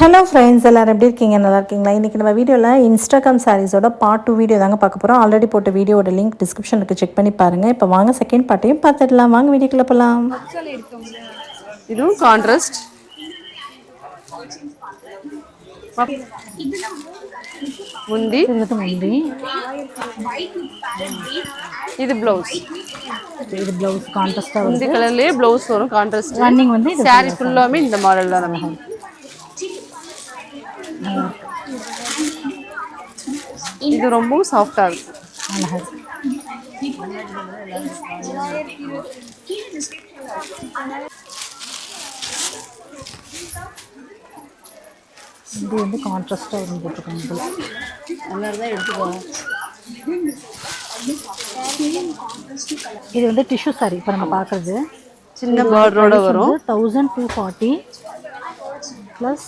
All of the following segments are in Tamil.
ஹலோ ஃப்ரெண்ட்ஸ், எல்லோரும் எப்படி இருக்கீங்க? நல்லா இருக்கீங்களா? இன்றைக்கி நம்ம வீடியோவில் இன்ஸ்டாகிராம் சாரீஸோட பார்ட் 2 வீடியோ தாங்க பார்க்க போகிறோம். ஆல்ரெடி போட்ட வீடியோட லிங்க் டிஸ்கிரிப்ஷனுக்கு செக் பண்ணி பாருங்கள். இப்போ வாங்க செகண்ட் பார்ட்டையும் பார்த்துடலாம். வாங்க வீடியோக்குள்ளே போகலாம். இதுவும் கான்ட்ராஸ்ட். முந்தி இது ப்ளவுஸ். இது ப்ளவுஸ் கான்ட்ராஸ்டாக முந்தி வருது. கலர்லேயே ப்ளவுஸ் வரும் கான்ட்ராஸ்ட். ரன்னிங் வந்து சாரி ஃபுல்லாமே இந்த மாடல் தான். நம்ம இது ரொம்பவும் சாஃப்டாக இருக்கும். இது வந்து கான்ட்ராஸ்டாக வரும் போட்டிருக்காங்க. தான் எடுத்துக்குவாங்க. இது வந்து டிஷ்யூ சாரி. இப்போ நம்ம பார்க்குறது சின்ன பார்டரோட வரும். 1240 ப்ளஸ்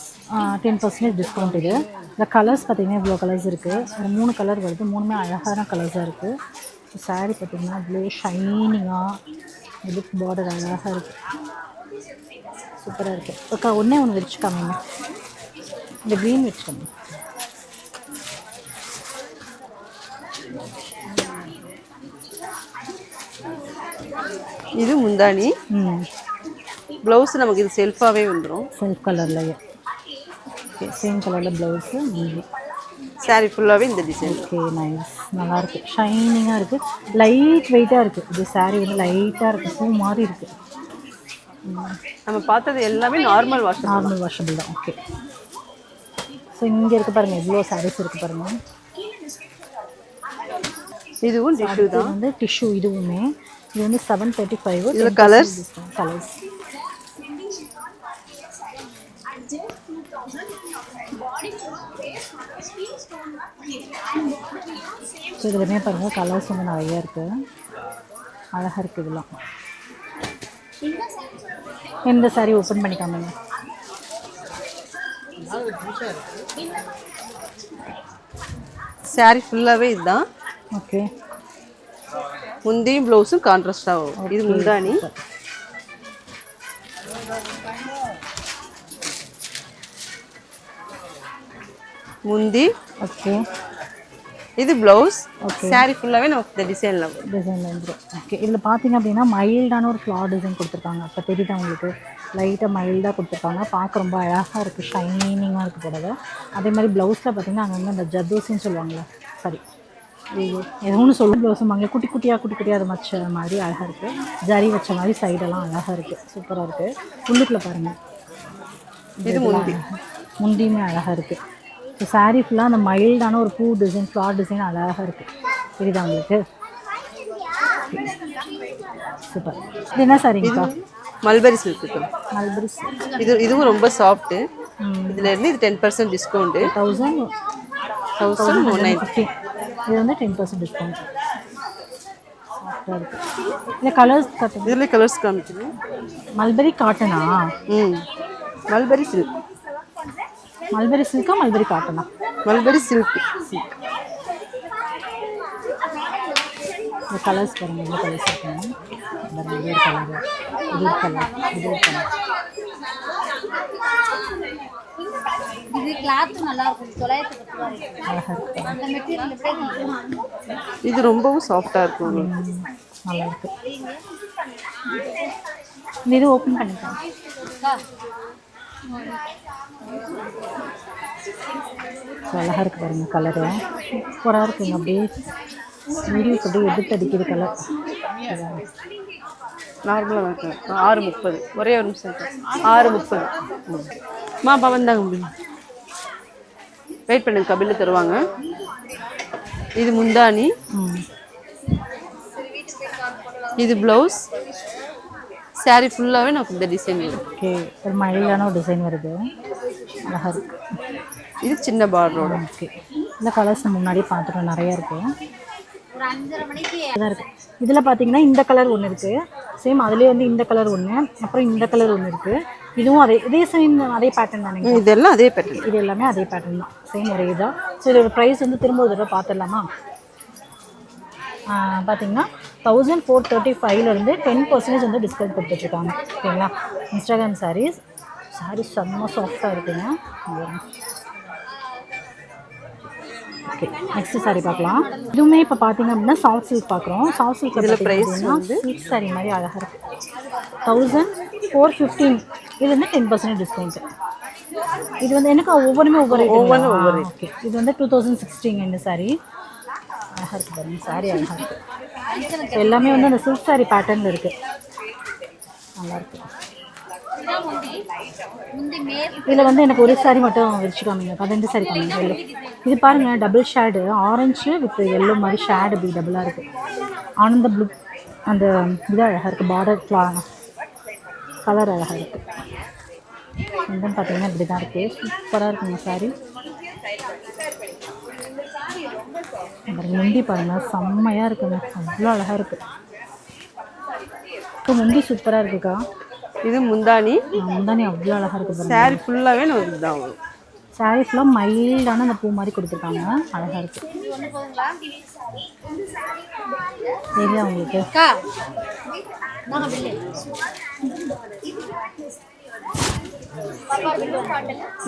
10% டிஸ்கவுண்ட். இது இந்த கலர்ஸ் பார்த்திங்கன்னா இவ்வளோ கலர்ஸ் இருக்குது. ஒரு 3 கலர் வருது. 3மே அழகான கலர்ஸாக இருக்குது. சாரீ பார்த்திங்கன்னா இவ்வளோ ஷைனிங்காக இது பார்டர் அழகாக இருக்குது. சூப்பராக இருக்குது. ஓகே, ஒன்று வச்சுக்காம இந்த க்ரீன் வச்சுக்கோங்க. இது முந்தானி. ப்ளவுஸ் நமக்கு இது செல்ஃபாகவே வந்துடும். செல்ஃப் கலர்லையே சேம் கலரில் ப்ளவுஸு. சாரீ ஃபுல்லாகவே இந்த டிசைன். Okay, nice. நல்லாயிருக்கு. ஷைனிங்காக இருக்குது. லைட் வெயிட்டாக இருக்குது. இது சாரீ வந்து லைட்டாக இருக்குது. பூ மாதிரி இருக்குது. நம்ம பார்த்தது எல்லாமே நார்மல் வாஷபிள் தான். ஓகே, ஸோ இங்கே இருக்குது பாருங்கள், எவ்வளோ சாரீஸ் இருக்குது பாருங்கள். இதுவும் டிஷ்யூ தான். வந்து டிஷ்யூ. இதுவுமே இது வந்து 735. இதில் கலர்ஸ் ஸோ இதுலையுமே பாருங்கள் கலர்ஸ் வந்து நிறைய இருக்குது. அழகாக இருக்குது. இதெல்லாம் இந்த சாரீ ஓப்பன் பண்ணிக்காமங்க. சாரீ ஃபுல்லாகவே இதுதான். ஓகே, முந்தியும் ப்ளவுஸும் கான்ட்ராஸ்டாக வரும். இது முந்தானி. முந்தி. ஓகே, இது ப்ளவுஸ். ஓகே, சாரீ ஃபுல்லாகவே நமக்கு இந்த டிசைனில் வந்துடும். ஓகே, இதில் பார்த்தீங்க அப்படின்னா மைல்டான ஒரு ஃப்ளார் டிசைன் கொடுத்துருக்காங்க. இப்போ தெரியுதா உங்களுக்கு? லைட்டாக மைல்டாக கொடுத்துருக்காங்க. பார்க்க ரொம்ப அழகாக இருக்குது. ஷைனிங்காக இருக்குது போடவை. அதே மாதிரி ப்ளவுஸில் பார்த்தீங்கன்னா அங்கே அந்த ஜர்தோசின்னு சொல்லுவாங்களே, சரி ஏதோ ஒன்று சொல்லும் ப்ளவுஸும் குட்டி குட்டியாக அது வச்ச மாதிரி அழகாக இருக்குது. ஜரி வச்ச மாதிரி சைடெல்லாம் அழகாக இருக்குது. சூப்பராக இருக்குது. உள்ளுக்குள்ளே பாருங்கள். இது முந்தியுமே அழகாக இருக்குது. ஸோ சாரீ ஃபுல்லாக அந்த மைல்டான ஒரு பூ டிசைன், ஃப்ளார் டிசைன் அழகாக இருக்குது. தெரியுதா உங்களுக்கு? சூப்பர். இது என்ன சாரீங்கக்கா? Mulberry silk. Mulberry silk. இதுவும் ரொம்ப சாஃப்ட்டு. இதுலேருந்து இது 10% டிஸ்கவுண்ட்டு. 1150. இது வந்து 10% டிஸ்கவுண்ட். சாஃப்டாக இருக்குது. இல்லை கலர்ஸ் காட்டுங்க. இதில் கலர்ஸ் காமிக்குது. மல்பரி காட்டனா? Mulberry silk. மல்பரி சில்கா மல்பரி காட்டனா? Mulberry silk. இந்த கலர்ஸ் பாருங்கள், எந்த கலர்ஸ் இருக்குங்க. இது ஒரு கலர், இது ஒரு கலர், இது ஒரு கலர். இது கிளாத் நல்லா இருக்கும். 910 இது ரொம்பவும் சாஃப்டாக இருக்கும். நல்லா இருக்கு. இது ஓப்பன் பண்ணிக்கலாம். அழகாக இருக்குது பாருங்கள். கலரு சூப்பராக இருக்குங்க. அப்படியே வீடியோக்கு அப்படியே எடுத்து அடிக்கிற கலர். நார்மலாக இருக்குது. 630. ஒரே ஒரு நிமிஷம். 630. மாப்பா வந்தாங்க. வெயிட் பண்ணுங்க, கபில் தருவாங்க. இது முந்தானி. இது ப்ளவுஸ். சாரீ ஃபுல்லாகவே நமக்கு இந்த டிசைன் வரும். ஓகே, ஒரு மைல்டான ஒரு டிசைன் வருது. அழகாக இருக்குது. இது சின்ன பார்டரோட. ஓகே, இந்த கலர்ஸ் நம்ம முன்னாடியே பார்த்துட்டோம். நிறையா இருக்குது. இதாக இருக்குது. இதில் பார்த்தீங்கன்னா இந்த கலர் ஒன்று இருக்குது. சேம் அதுலேயே வந்து இந்த கலர் ஒன்று, அப்புறம் இந்த கலர் ஒன்று இருக்குது. இதுவும் இதே சேம் அதே பேட்டர்ன் தானே? இதெல்லாம் அதே பேட்டர்ன். இது எல்லாமே அதே பேட்டர்ன் தான். சேம் ஒரே தான். ஸோ இதோட ப்ரைஸ் வந்து திரும்ப ஒரு தடவை பார்த்துடலாமா? பார்த்தீங்கன்னா 1435 10% வந்து டிஸ்கவுண்ட் கொடுத்துட்ருக்காங்க. ஓகேங்களா? இன்ஸ்டாகிராம் சாரீஸ். சாரி செம்ம சாஃப்டாக இருக்குங்க. ஓகே, நெக்ஸ்ட் சாரி பார்க்கலாம். இதுவுமே இப்போ பார்த்தீங்க அப்படின்னா சாஃப்ட் சில்க் பார்க்குறோம். சாஃப்ட் சில்க் இதில் ப்ரைஸ் வந்து சில்க் சாரி மாதிரி அழகாக இருக்குது. 1415. இது வந்து 10% டிஸ்கவுண்ட்டு. இது வந்து எனக்கு ஒவ்வொன்றுமே ஒவ்வொரு ஒவ்வொரு ஓகே. இது வந்து 2016 இந்த சாரி அழகாக இருக்குது பாருங்க. சாரி அழகாக இருக்குது. எல்லாமே வந்து அந்த சில்க் சாரி பேட்டர்னில் இருக்குது. நல்லாயிருக்கு. இதில் வந்து எனக்கு ஒரு சாரி மட்டும் வச்சு காமிங்க. 15 சாரி காமிங்க. எல்லோ இது பாருங்கள், double shade orange with yellow மாதிரி ஷேடு இப்படி டபுளாக இருக்குது. ஆனந்த ப்ளூ அந்த இது அழகாக இருக்குது. பார்டர் கலர் அழகாக இருக்குது. வந்து பார்த்தீங்கன்னா இப்படி தான் இருக்குது. சூப்பராக இருக்குங்க சாரி. முந்தி பாருங்கள், செம்மையாக இருக்குங்க. அவ்வளோ அழகாக இருக்குது. இப்போ முந்தி சூப்பராக இருக்குக்கா. இது முந்தானி. முந்தானி அவ்வளோ அழகாக இருக்குது. சாரி ஃபுல்லாகவே நமக்கு இதுதான் வரும். சாரி ஃபுல்லாக மைல்டான அந்த பூ மாதிரி கொடுத்துருக்காங்க. அழகாக இருக்குது. சரியா உங்களுக்கு?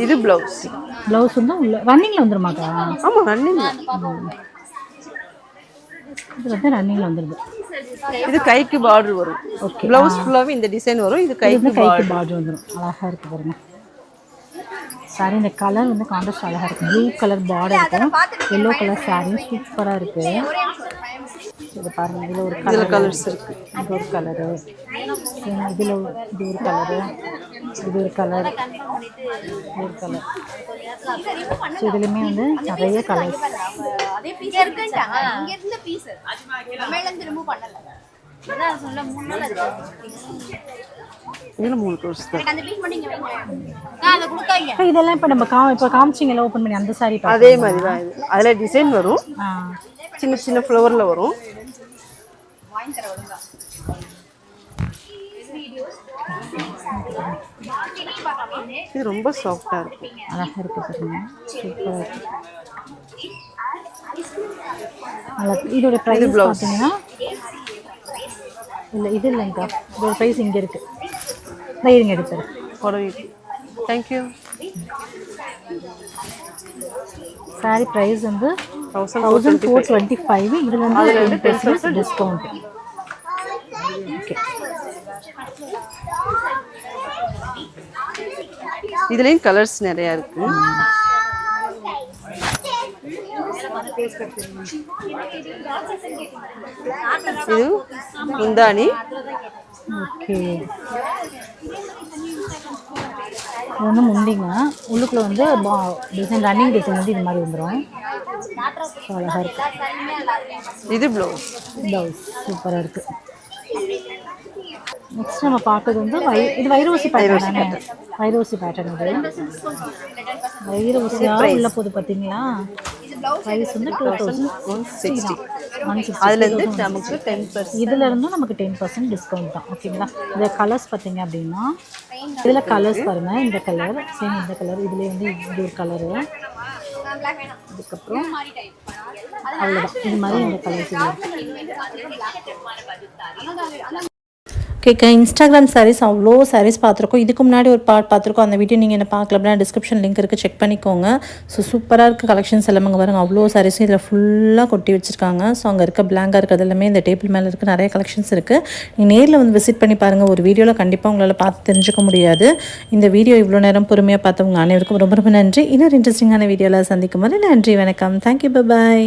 இது ப்ளவுஸ். ப்ளவுஸ் வந்து உள்ள ரன்னிங்கில் வந்துருமாக்கா? ஆமாம், ரன்னிங். இது வந்து ரன்னிங்கில் வந்துடுது. இது கைக்கு பார்டர் வரும். ஓகே, ப்ளவுஸ் ஃபுல்லாகவே இந்த டிசைன் வரும். இது கைக்கு பார்டர் வந்துடும். அழகாக இருக்குது பாருங்க. சாரி இந்த கலர் வந்து கான்ட்ராஸ்ட் அழகாக இருக்குது. ப்ளூ கலர் பார்டர் இருக்கும். எல்லோ கலர் சாரி சூப்பராக இருக்குது. இது பாருங்கள், இதில் ஒரு கலர்ஸ் இருக்குது. இது ஒரு கலரு, இதில் இது ஒரு கலரு, இது ஒரு கலர், இது ஒரு கலர். ஸோ இதுலேயுமே வந்து நிறைய கலர்ஸ். இதில் 3 கலர்ஸ் தான். இதெல்லாம் இப்போ நம்ம இப்போ காமிச்சிங்கல்ல ஓப்பன் பண்ணி அந்த சாரி அதே மாதிரி தான் இது. அதில் டிசைன் வரும், சின்ன சின்ன ஃப்ளவரில் வரும். இது ரொம்ப சாஃப்டாக இருக்கும். அழகாக இருக்குது பாருங்க. சூப்பராக இருக்குது. நல்லா இதோட ப்ரைஸ் பார்த்தீங்கன்னா இல்லை இது இல்லைங்கக்கா. இதோட ப்ரைஸ் இங்கே இருக்குது. நான் இருங்க எடுத்துறேன். புடவை. தேங்க்யூ. சாரி ப்ரைஸ் வந்து 1425. இதில் வந்து 10% டிஸ்கவுண்ட். ஓகே, இதுலேயும் கலர்ஸ் நிறையா இருக்குது. இது முந்தானி. ஓகே, இது வந்து முந்திங்க. உள்ளுக்குள்ள வந்து டிசைன் ரன்னிங் டிசைன் வந்து இது மாதிரி வந்துடும். அழகாக இருக்குது. இது ப்ளவுஸ். சூப்பராக இருக்குது. நெக்ஸ்ட் நம்ம பார்க்குறது வந்து இது வைரோசி பேட்டர்ன். வைரோசி பேட்டர்ன் இது வைரோசியாக உள்ள போது பார்த்தீங்களா? ப்ரைஸ் வந்து 2160. அதுலேருந்து நமக்கு 10%. இதுலேருந்தும் நமக்கு 10% டிஸ்கவுண்ட் தான். ஓகேங்களா? இந்த கலர்ஸ் பார்த்தீங்க அப்படின்னா இதில் கலர்ஸ் பாருங்கள். இந்த கலர் சேம், இந்த கலர் இதுலேயே வந்து இது ஒரு கலரு. அதுக்கப்புறம் அவ்வளோதான். இது மாதிரி இந்த கலர்ஸ் ஓகேக்கா, இன்ஸ்டாகிராம் சாரீஸ் அவ்வளோ சாரீஸ் பார்த்துருக்கோம். இதுக்கு முன்னாடி ஒரு பார்த்துருக்கோம். அந்த வீடியோ நீங்கள் என்ன பார்க்கல அப்படின்னா டிஸ்கிரிப்ஷன் லிங்க் இருக்குது, செக் பண்ணிக்கோங்க. ஸோ சூப்பராக இருக்குது கலெக்ஷன்ஸ் எல்லாமே. அங்கே பாருங்கள், அவ்வளோ சாரீஸும் இதில் ஃபுல்லாக கொட்டி வச்சுருக்காங்க. ஸோ அங்கே இருக்க பிளாங்காக இருக்கிறது எல்லாமே இந்த டேபிள் மேலே இருக்குது. நிறைய கலெக்ஷன்ஸ் இருக்குது. நீங்கள் நேரில் வந்து விசிட் பண்ணி பாருங்கள். ஒரு வீடியோவில் கண்டிப்பாக உங்களால் பார்த்து தெரிஞ்சுக்க முடியாது. இந்த வீடியோ இவ்வளோ நேரம் பொறுமையாக பார்த்தவங்க அனைவருக்கும் ரொம்ப ரொம்ப நன்றி. இன்னொரு இன்ட்ரெஸ்டிங்கான வீடியோவில் சந்திக்கும் போது நன்றி, வணக்கம், தேங்க்யூ, பாய்.